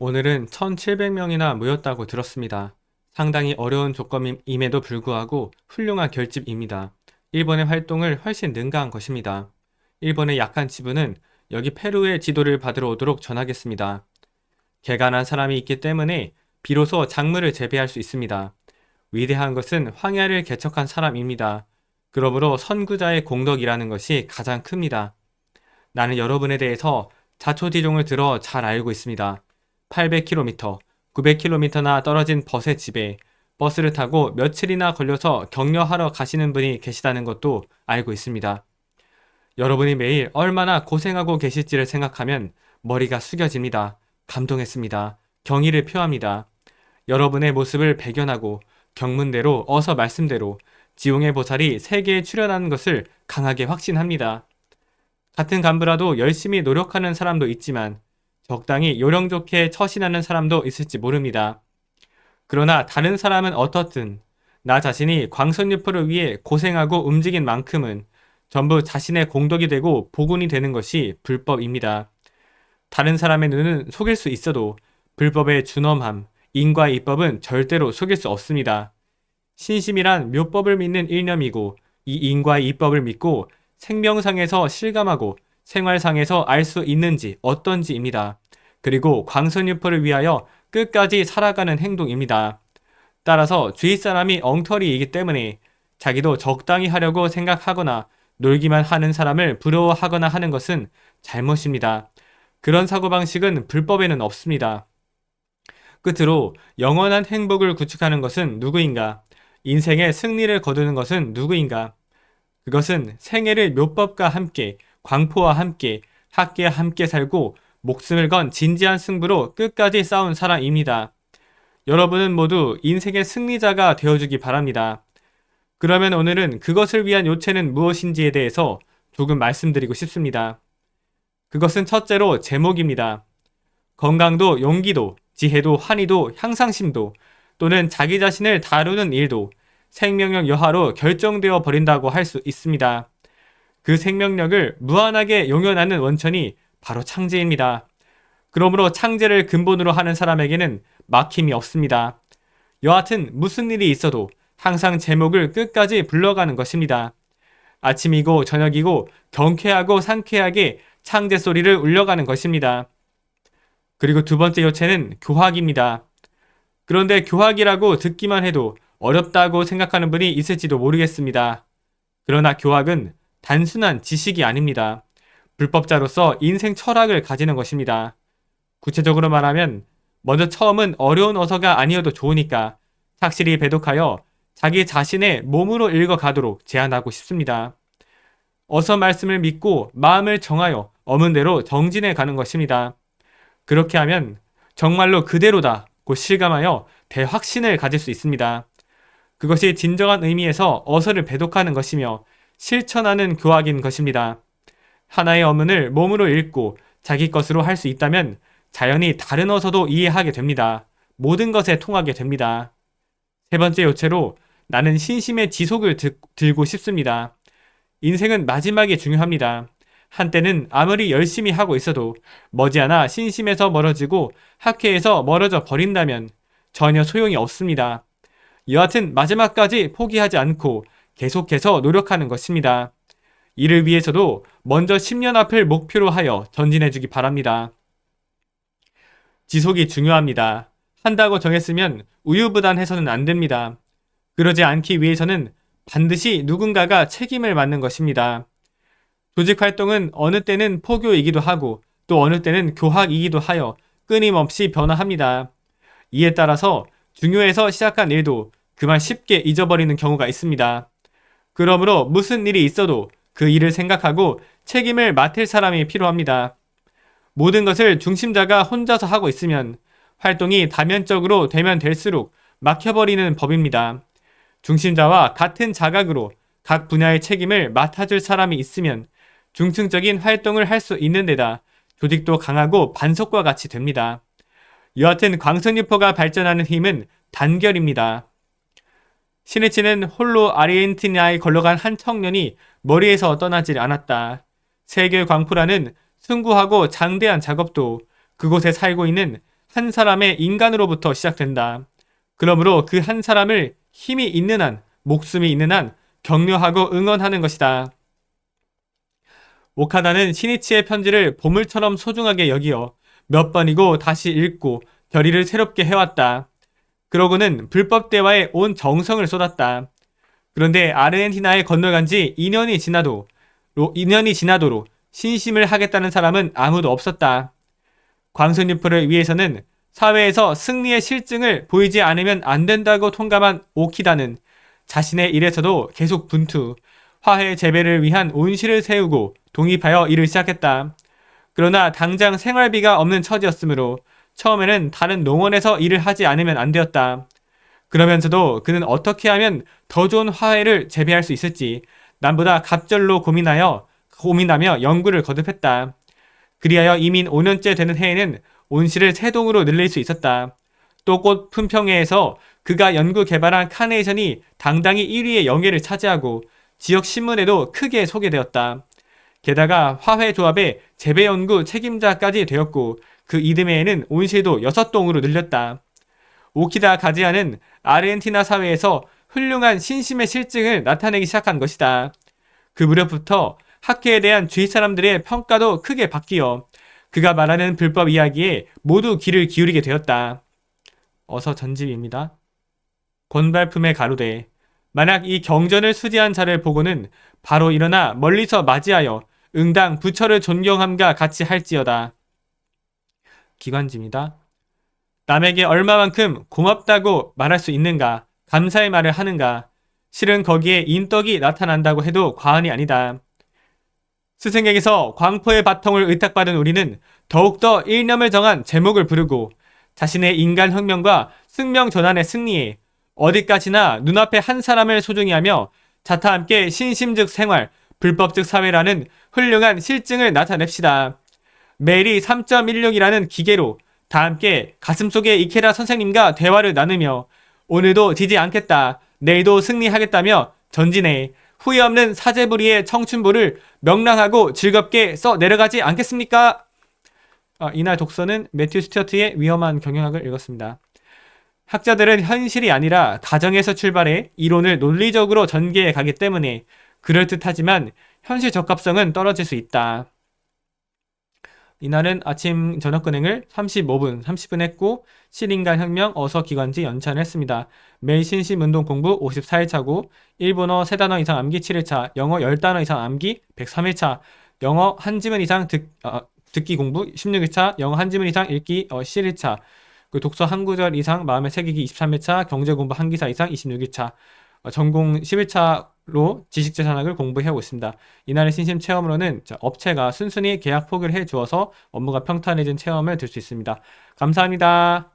오늘은 1,700명이나 모였다고 들었습니다. 상당히 어려운 조건임에도 불구하고 훌륭한 결집입니다. 일본의 활동을 훨씬 능가한 것입니다. 일본의 약한 지부는 여기 페루의 지도를 받으러 오도록 전하겠습니다. 개간한 사람이 있기 때문에 비로소 작물을 재배할 수 있습니다. 위대한 것은 황야를 개척한 사람입니다. 그러므로 선구자의 공덕이라는 것이 가장 큽니다. 나는 여러분에 대해서 자초지종을 들어 잘 알고 있습니다. 800km, 900km나 떨어진 벗의 집에 버스를 타고 며칠이나 걸려서 격려하러 가시는 분이 계시다는 것도 알고 있습니다. 여러분이 매일 얼마나 고생하고 계실지를 생각하면 머리가 숙여집니다. 감동했습니다. 경의를 표합니다. 여러분의 모습을 배견하고 경문대로 어서 말씀대로 지용의 보살이 세계에 출현하는 것을 강하게 확신합니다. 같은 간부라도 열심히 노력하는 사람도 있지만 적당히 요령 좋게 처신하는 사람도 있을지 모릅니다. 그러나 다른 사람은 어떻든 나 자신이 광선유포를 위해 고생하고 움직인 만큼은 전부 자신의 공덕이 되고 복운이 되는 것이 불법입니다. 다른 사람의 눈은 속일 수 있어도 불법의 준엄함, 인과 이법은 절대로 속일 수 없습니다. 신심이란 묘법을 믿는 일념이고 이 인과 이법을 믿고 생명상에서 실감하고 생활상에서 알 수 있는지 어떤지입니다. 그리고 광선유포를 위하여 끝까지 살아가는 행동입니다. 따라서 주위 사람이 엉터리이기 때문에 자기도 적당히 하려고 생각하거나 놀기만 하는 사람을 부러워하거나 하는 것은 잘못입니다. 그런 사고방식은 불법에는 없습니다. 끝으로 영원한 행복을 구축하는 것은 누구인가? 인생의 승리를 거두는 것은 누구인가? 그것은 생애를 묘법과 함께 광포와 함께 학계와 함께 살고 목숨을 건 진지한 승부로 끝까지 싸운 사람입니다. 여러분은 모두 인생의 승리자가 되어주기 바랍니다. 그러면 오늘은 그것을 위한 요체는 무엇인지에 대해서 조금 말씀드리고 싶습니다. 그것은 첫째로 제목입니다. 건강도 용기도 지혜도 환희도 향상심도 또는 자기 자신을 다루는 일도 생명력 여하로 결정되어 버린다고 할 수 있습니다. 그 생명력을 무한하게 용연하는 원천이 바로 창제입니다. 그러므로 창제를 근본으로 하는 사람에게는 막힘이 없습니다. 여하튼 무슨 일이 있어도 항상 제목을 끝까지 불러가는 것입니다. 아침이고 저녁이고 경쾌하고 상쾌하게 창제 소리를 울려가는 것입니다. 그리고 두 번째 요체는 교학입니다. 그런데 교학이라고 듣기만 해도 어렵다고 생각하는 분이 있을지도 모르겠습니다. 그러나 교학은 단순한 지식이 아닙니다. 불법자로서 인생 철학을 가지는 것입니다. 구체적으로 말하면 먼저 처음은 어려운 어서가 아니어도 좋으니까 착실히 배독하여 자기 자신의 몸으로 읽어가도록 제안하고 싶습니다. 어서 말씀을 믿고 마음을 정하여 어문대로 정진해 가는 것입니다. 그렇게 하면 정말로 그대로다고 실감하여 대확신을 가질 수 있습니다. 그것이 진정한 의미에서 어서를 배독하는 것이며 실천하는 교학인 것입니다. 하나의 어문을 몸으로 읽고 자기 것으로 할 수 있다면 자연히 다른 어서도 이해하게 됩니다. 모든 것에 통하게 됩니다. 세 번째 요체로 나는 신심의 지속을 들고 싶습니다. 인생은 마지막이 중요합니다. 한때는 아무리 열심히 하고 있어도 머지않아 신심에서 멀어지고 학회에서 멀어져 버린다면 전혀 소용이 없습니다. 여하튼 마지막까지 포기하지 않고 계속해서 노력하는 것입니다. 이를 위해서도 먼저 10년 앞을 목표로 하여 전진해주기 바랍니다. 지속이 중요합니다. 한다고 정했으면 우유부단해서는 안 됩니다. 그러지 않기 위해서는 반드시 누군가가 책임을 맡는 것입니다. 조직 활동은 어느 때는 포교이기도 하고 또 어느 때는 교학이기도 하여 끊임없이 변화합니다. 이에 따라서 중요해서 시작한 일도 그만 쉽게 잊어버리는 경우가 있습니다. 그러므로 무슨 일이 있어도 그 일을 생각하고 책임을 맡을 사람이 필요합니다. 모든 것을 중심자가 혼자서 하고 있으면 활동이 다면적으로 되면 될수록 막혀버리는 법입니다. 중심자와 같은 자각으로 각 분야의 책임을 맡아줄 사람이 있으면 중층적인 활동을 할 수 있는 데다 조직도 강하고 반석과 같이 됩니다. 여하튼 광선유포가 발전하는 힘은 단결입니다. 시니치는 홀로 아르헨티나에 걸러간 한 청년이 머리에서 떠나질 않았다. 세계 광포라는 숭고하고 장대한 작업도 그곳에 살고 있는 한 사람의 인간으로부터 시작된다. 그러므로 그 한 사람을 힘이 있는 한, 목숨이 있는 한 격려하고 응원하는 것이다. 오카다는 시니치의 편지를 보물처럼 소중하게 여기어 몇 번이고 다시 읽고 결의를 새롭게 해왔다. 그러고는 불법 대화에 온 정성을 쏟았다. 그런데 아르헨티나에 건너간 지 2년이 지나도록 신심을 하겠다는 사람은 아무도 없었다. 광선유포를 위해서는 사회에서 승리의 실증을 보이지 않으면 안 된다고 통감한 오키다는 자신의 일에서도 계속 분투, 화해 재배를 위한 온실을 세우고 독립하여 일을 시작했다. 그러나 당장 생활비가 없는 처지였으므로 처음에는 다른 농원에서 일을 하지 않으면 안 되었다. 그러면서도 그는 어떻게 하면 더 좋은 화해를 재배할 수 있을지 남보다 갑절로 고민하며 연구를 거듭했다. 그리하여 이민 5년째 되는 해에는 온실을 3동으로 늘릴 수 있었다. 또 꽃 품평회에서 그가 연구 개발한 카네이션이 당당히 1위의 영예를 차지하고 지역 신문에도 크게 소개되었다. 게다가 화훼조합의 재배연구 책임자까지 되었고 그 이듬해에는 온실도 6동으로 늘렸다. 오키다 가지아는 아르헨티나 사회에서 훌륭한 신심의 실증을 나타내기 시작한 것이다. 그 무렵부터 학회에 대한 주위 사람들의 평가도 크게 바뀌어 그가 말하는 불법 이야기에 모두 귀를 기울이게 되었다. 어서 전집입니다. 권발품의 가로되 만약 이 경전을 수지한 자를 보고는 바로 일어나 멀리서 맞이하여 응당 부처를 존경함과 같이 할지어다. 기관지입니다. 남에게 얼마만큼 고맙다고 말할 수 있는가, 감사의 말을 하는가, 실은 거기에 인덕이 나타난다고 해도 과언이 아니다. 스승에게서 광포의 바통을 의탁받은 우리는 더욱더 일념을 정한 제목을 부르고 자신의 인간혁명과 승명전환의 승리에 어디까지나 눈앞에 한 사람을 소중히 하며 자타 함께 신심즉 생활, 불법즉 사회라는 훌륭한 실증을 나타냅시다. 매일이 3.16이라는 기계로 다 함께 가슴속에 이케라 선생님과 대화를 나누며 오늘도 지지 않겠다, 내일도 승리하겠다며 전진해 후회 없는 사제부리의 청춘부를 명랑하고 즐겁게 써 내려가지 않겠습니까? 이날 독서는 매튜 스튜어트의 위험한 경영학을 읽었습니다. 학자들은 현실이 아니라 가정에서 출발해 이론을 논리적으로 전개해 가기 때문에 그럴듯하지만 현실 적합성은 떨어질 수 있다. 이날은 아침 저녁 근행을 35분, 30분 했고 실인간 혁명, 어서 기관지 연찬을 했습니다. 매일 신심 운동 공부 54일차고 일본어 3단어 이상 암기 7일차, 영어 10단어 이상 암기 103일차, 영어 한 지문 이상 듣기 공부 16일차, 영어 한 지문 이상 읽기 11일차, 그 독서 한 구절 이상 마음에 새기기 23일차, 경제 공부 한 기사 이상 26일차, 전공 11차로 지식재산학을 공부해오고 있습니다. 이날의 신심 체험으로는 업체가 순순히 계약 포기를 해주어서 업무가 평탄해진 체험을 들 수 있습니다. 감사합니다.